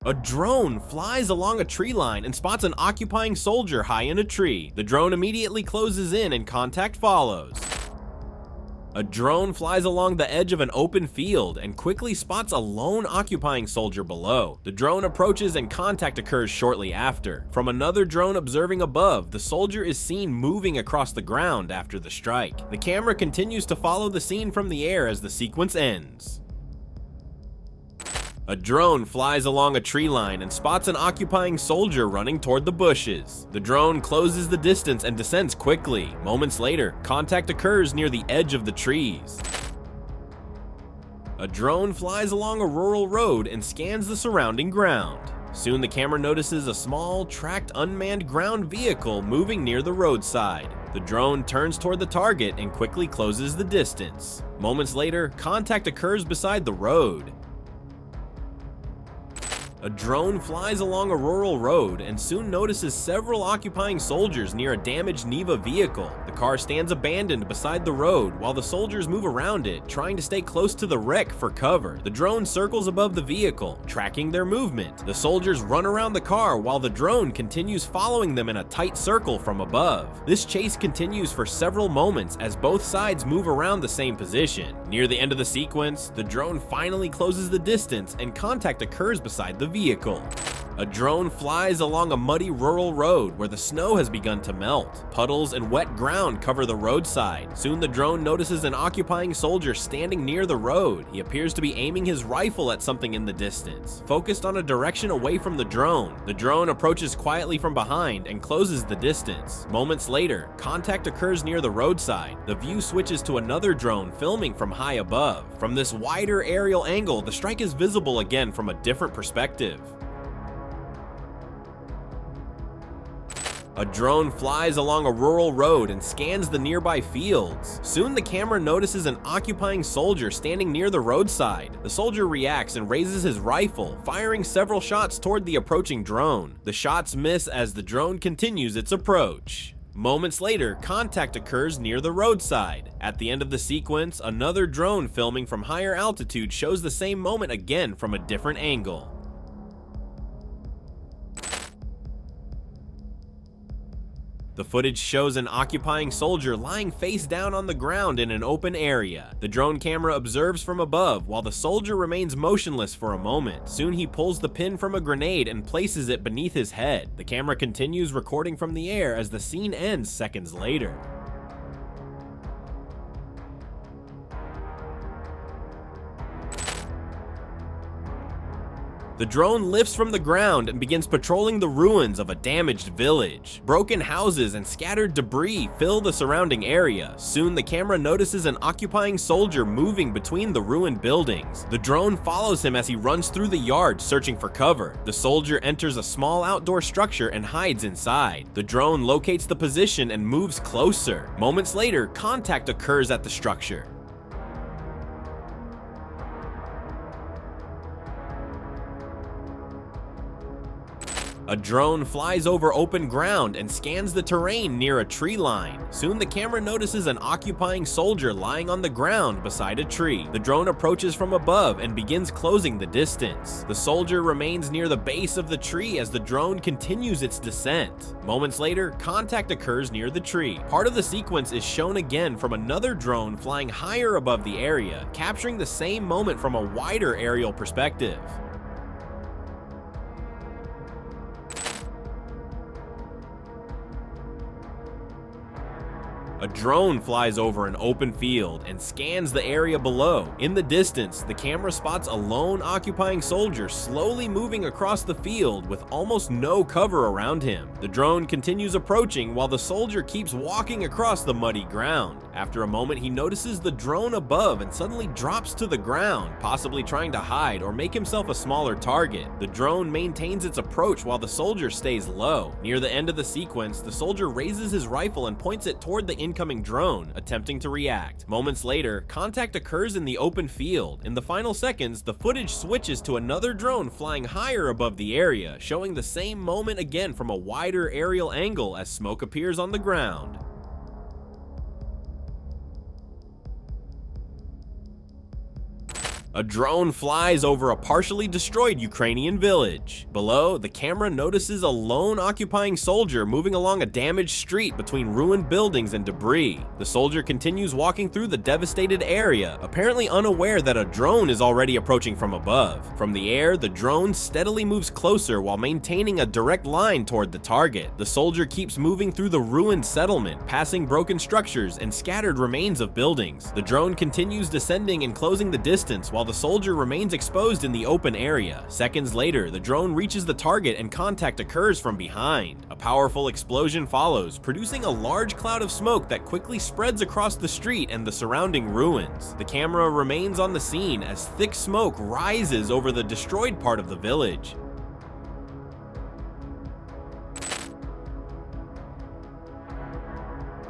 A drone flies along a tree line and spots an occupying soldier high in a tree. The drone immediately closes in and contact follows. A drone flies along the edge of an open field and quickly spots a lone occupying soldier below. The drone approaches and contact occurs shortly after. From another drone observing above, the soldier is seen moving across the ground after the strike. The camera continues to follow the scene from the air as the sequence ends. A drone flies along a tree line and spots an occupying soldier running toward the bushes. The drone closes the distance and descends quickly. Moments later, contact occurs near the edge of the trees. A drone flies along a rural road and scans the surrounding ground. Soon the camera notices a small, tracked, unmanned ground vehicle moving near the roadside. The drone turns toward the target and quickly closes the distance. Moments later, contact occurs beside the road. A drone flies along a rural road and soon notices several occupying soldiers near a damaged Neva vehicle. The car stands abandoned beside the road while the soldiers move around it, trying to stay close to the wreck for cover. The drone circles above the vehicle, tracking their movement. The soldiers run around the car while the drone continues following them in a tight circle from above. This chase continues for several moments as both sides move around the same position. Near the end of the sequence, the drone finally closes the distance and contact occurs beside the vehicle. A drone flies along a muddy rural road where the snow has begun to melt. Puddles and wet ground cover the roadside. Soon the drone notices an occupying soldier standing near the road. He appears to be aiming his rifle at something in the distance, focused on a direction away from the drone. The drone approaches quietly from behind and closes the distance. Moments later, contact occurs near the roadside. The view switches to another drone filming from high above. From this wider aerial angle, the strike is visible again from a different perspective. A drone flies along a rural road and scans the nearby fields. Soon the camera notices an occupying soldier standing near the roadside. The soldier reacts and raises his rifle, firing several shots toward the approaching drone. The shots miss as the drone continues its approach. Moments later, contact occurs near the roadside. At the end of the sequence, another drone filming from higher altitude shows the same moment again from a different angle. The footage shows an occupying soldier lying face down on the ground in an open area. The drone camera observes from above while the soldier remains motionless for a moment. Soon he pulls the pin from a grenade and places it beneath his head. The camera continues recording from the air as the scene ends seconds later. The drone lifts from the ground and begins patrolling the ruins of a damaged village. Broken houses and scattered debris fill the surrounding area. Soon the camera notices an occupying soldier moving between the ruined buildings. The drone follows him as he runs through the yard searching for cover. The soldier enters a small outdoor structure and hides inside. The drone locates the position and moves closer. Moments later, contact occurs at the structure. A drone flies over open ground and scans the terrain near a tree line. Soon the camera notices an occupying soldier lying on the ground beside a tree. The drone approaches from above and begins closing the distance. The soldier remains near the base of the tree as the drone continues its descent. Moments later, contact occurs near the tree. Part of the sequence is shown again from another drone flying higher above the area, capturing the same moment from a wider aerial perspective. A drone flies over an open field and scans the area below. In the distance, the camera spots a lone occupying soldier slowly moving across the field with almost no cover around him. The drone continues approaching while the soldier keeps walking across the muddy ground. After a moment, he notices the drone above and suddenly drops to the ground, possibly trying to hide or make himself a smaller target. The drone maintains its approach while the soldier stays low. Near the end of the sequence, the soldier raises his rifle and points it toward the incoming drone, attempting to react. Moments later, contact occurs in the open field. In the final seconds, the footage switches to another drone flying higher above the area, showing the same moment again from a wider aerial angle as smoke appears on the ground. A drone flies over a partially destroyed Ukrainian village. Below, the camera notices a lone occupying soldier moving along a damaged street between ruined buildings and debris. The soldier continues walking through the devastated area, apparently unaware that a drone is already approaching from above. From the air, the drone steadily moves closer while maintaining a direct line toward the target. The soldier keeps moving through the ruined settlement, passing broken structures and scattered remains of buildings. The drone continues descending and closing the distance while the soldier remains exposed in the open area. Seconds later, the drone reaches the target and contact occurs from behind. A powerful explosion follows, producing a large cloud of smoke that quickly spreads across the street and the surrounding ruins. The camera remains on the scene as thick smoke rises over the destroyed part of the village.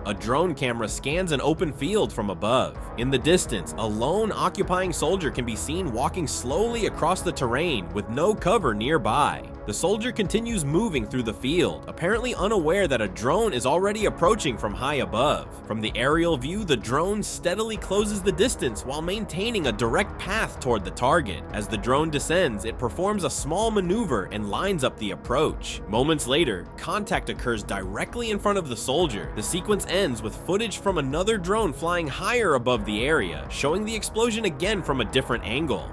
A drone camera scans an open field from above. In the distance, a lone occupying soldier can be seen walking slowly across the terrain with no cover nearby. The soldier continues moving through the field, apparently unaware that a drone is already approaching from high above. From the aerial view, the drone steadily closes the distance while maintaining a direct path toward the target. As the drone descends, it performs a small maneuver and lines up the approach. Moments later, contact occurs directly in front of the soldier. The sequence ends with footage from another drone flying higher above the area, showing the explosion again from a different angle.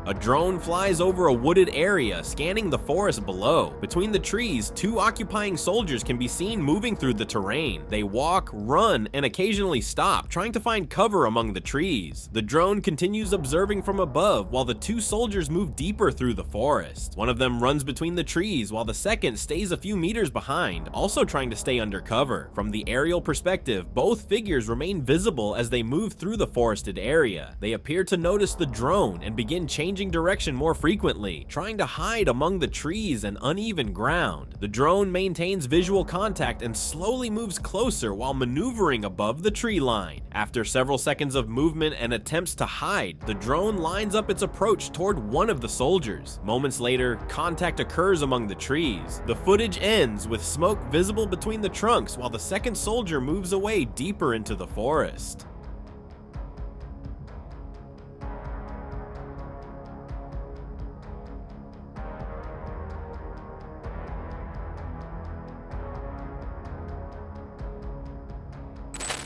A drone flies over a wooded area, scanning the forest below. Between the trees, two occupying soldiers can be seen moving through the terrain. They walk, run, and occasionally stop, trying to find cover among the trees. The drone continues observing from above while the two soldiers move deeper through the forest. One of them runs between the trees while the second stays a few meters behind, also trying to stay under cover. From the aerial perspective, both figures remain visible as they move through the forested area. They appear to notice the drone and begin changing direction more frequently, trying to hide among the trees and uneven ground. The drone maintains visual contact and slowly moves closer while maneuvering above the tree line. After several seconds of movement and attempts to hide, the drone lines up its approach toward one of the soldiers. Moments later, contact occurs among the trees. The footage ends with smoke visible between the trunks while the second soldier moves away deeper into the forest.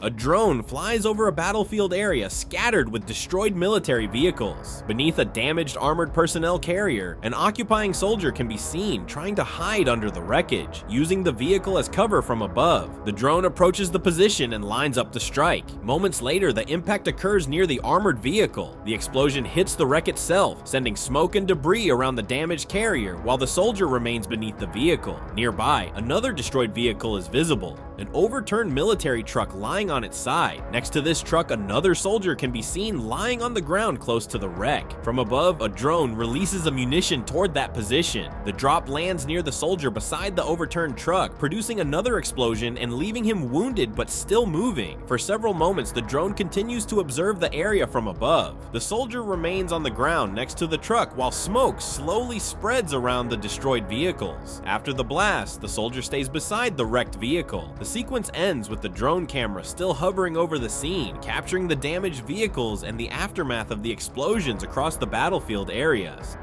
A drone flies over a battlefield area scattered with destroyed military vehicles. Beneath a damaged armored personnel carrier, an occupying soldier can be seen trying to hide under the wreckage, using the vehicle as cover from above. The drone approaches the position and lines up to strike. Moments later, the impact occurs near the armored vehicle. The explosion hits the wreck itself, sending smoke and debris around the damaged carrier while the soldier remains beneath the vehicle. Nearby, another destroyed vehicle is visible, an overturned military truck lying on its side. Next to this truck, another soldier can be seen lying on the ground close to the wreck. From above, a drone releases ammunition toward that position. The drop lands near the soldier beside the overturned truck, producing another explosion and leaving him wounded but still moving. For several moments, the drone continues to observe the area from above. The soldier remains on the ground next to the truck while smoke slowly spreads around the destroyed vehicles. After the blast, the soldier stays beside the wrecked vehicle. The sequence ends with the drone camera still hovering over the scene, capturing the damaged vehicles and the aftermath of the explosions across the battlefield areas.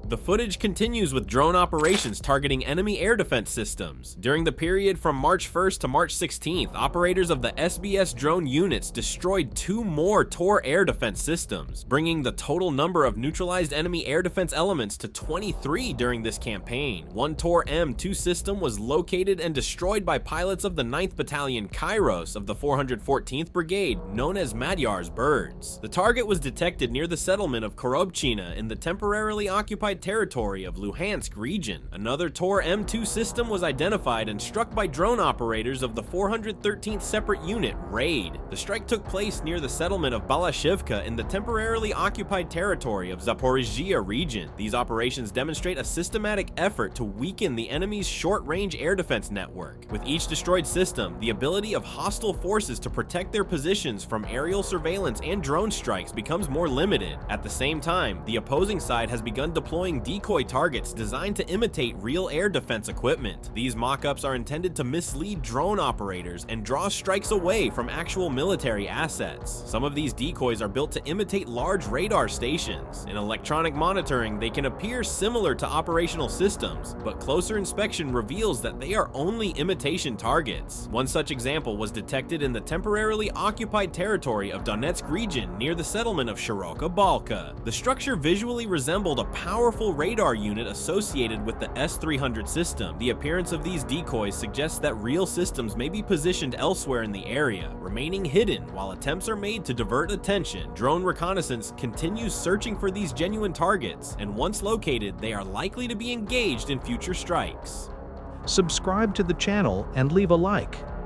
The footage continues with drone operations targeting enemy air defense systems. During the period from March 1st to March 16th, operators of the SBS drone units destroyed 2 more Tor air defense systems, bringing the total number of neutralized enemy air defense elements to 23 during this campaign. One Tor M2 system was located and destroyed by pilots of the 9th Battalion Kairos of the 414th Brigade, known as Magyar's Birds. The target was detected near the settlement of Korobchina in the temporarily occupied territory of Luhansk region. Another Tor M2 system was identified and struck by drone operators of the 413th Separate Unit, RAID. The strike took place near the settlement of Balashivka in the temporarily occupied territory of Zaporizhzhia region. These operations demonstrate a systematic effort to weaken the enemy's short-range air defense network. With each destroyed system, the ability of hostile forces to protect their positions from aerial surveillance and drone strikes becomes more limited. At the same time, the opposing side has begun deploying decoy targets designed to imitate real air defense equipment. These mock-ups are intended to mislead drone operators and draw strikes away from actual military assets. Some of these decoys are built to imitate large radar stations. In electronic monitoring, they can appear similar to operational systems, but closer inspection reveals that they are only imitation targets. One such example was detected in the temporarily occupied territory of Donetsk region near the settlement of Shiroka Balka. The structure visually resembled a powerful radar unit associated with the S-300 system. The appearance of these decoys suggests that real systems may be positioned elsewhere in the area, remaining hidden while attempts are made to divert attention. Drone reconnaissance continues searching for these genuine targets, and once located, they are likely to be engaged in future strikes. Subscribe to the channel and leave a like.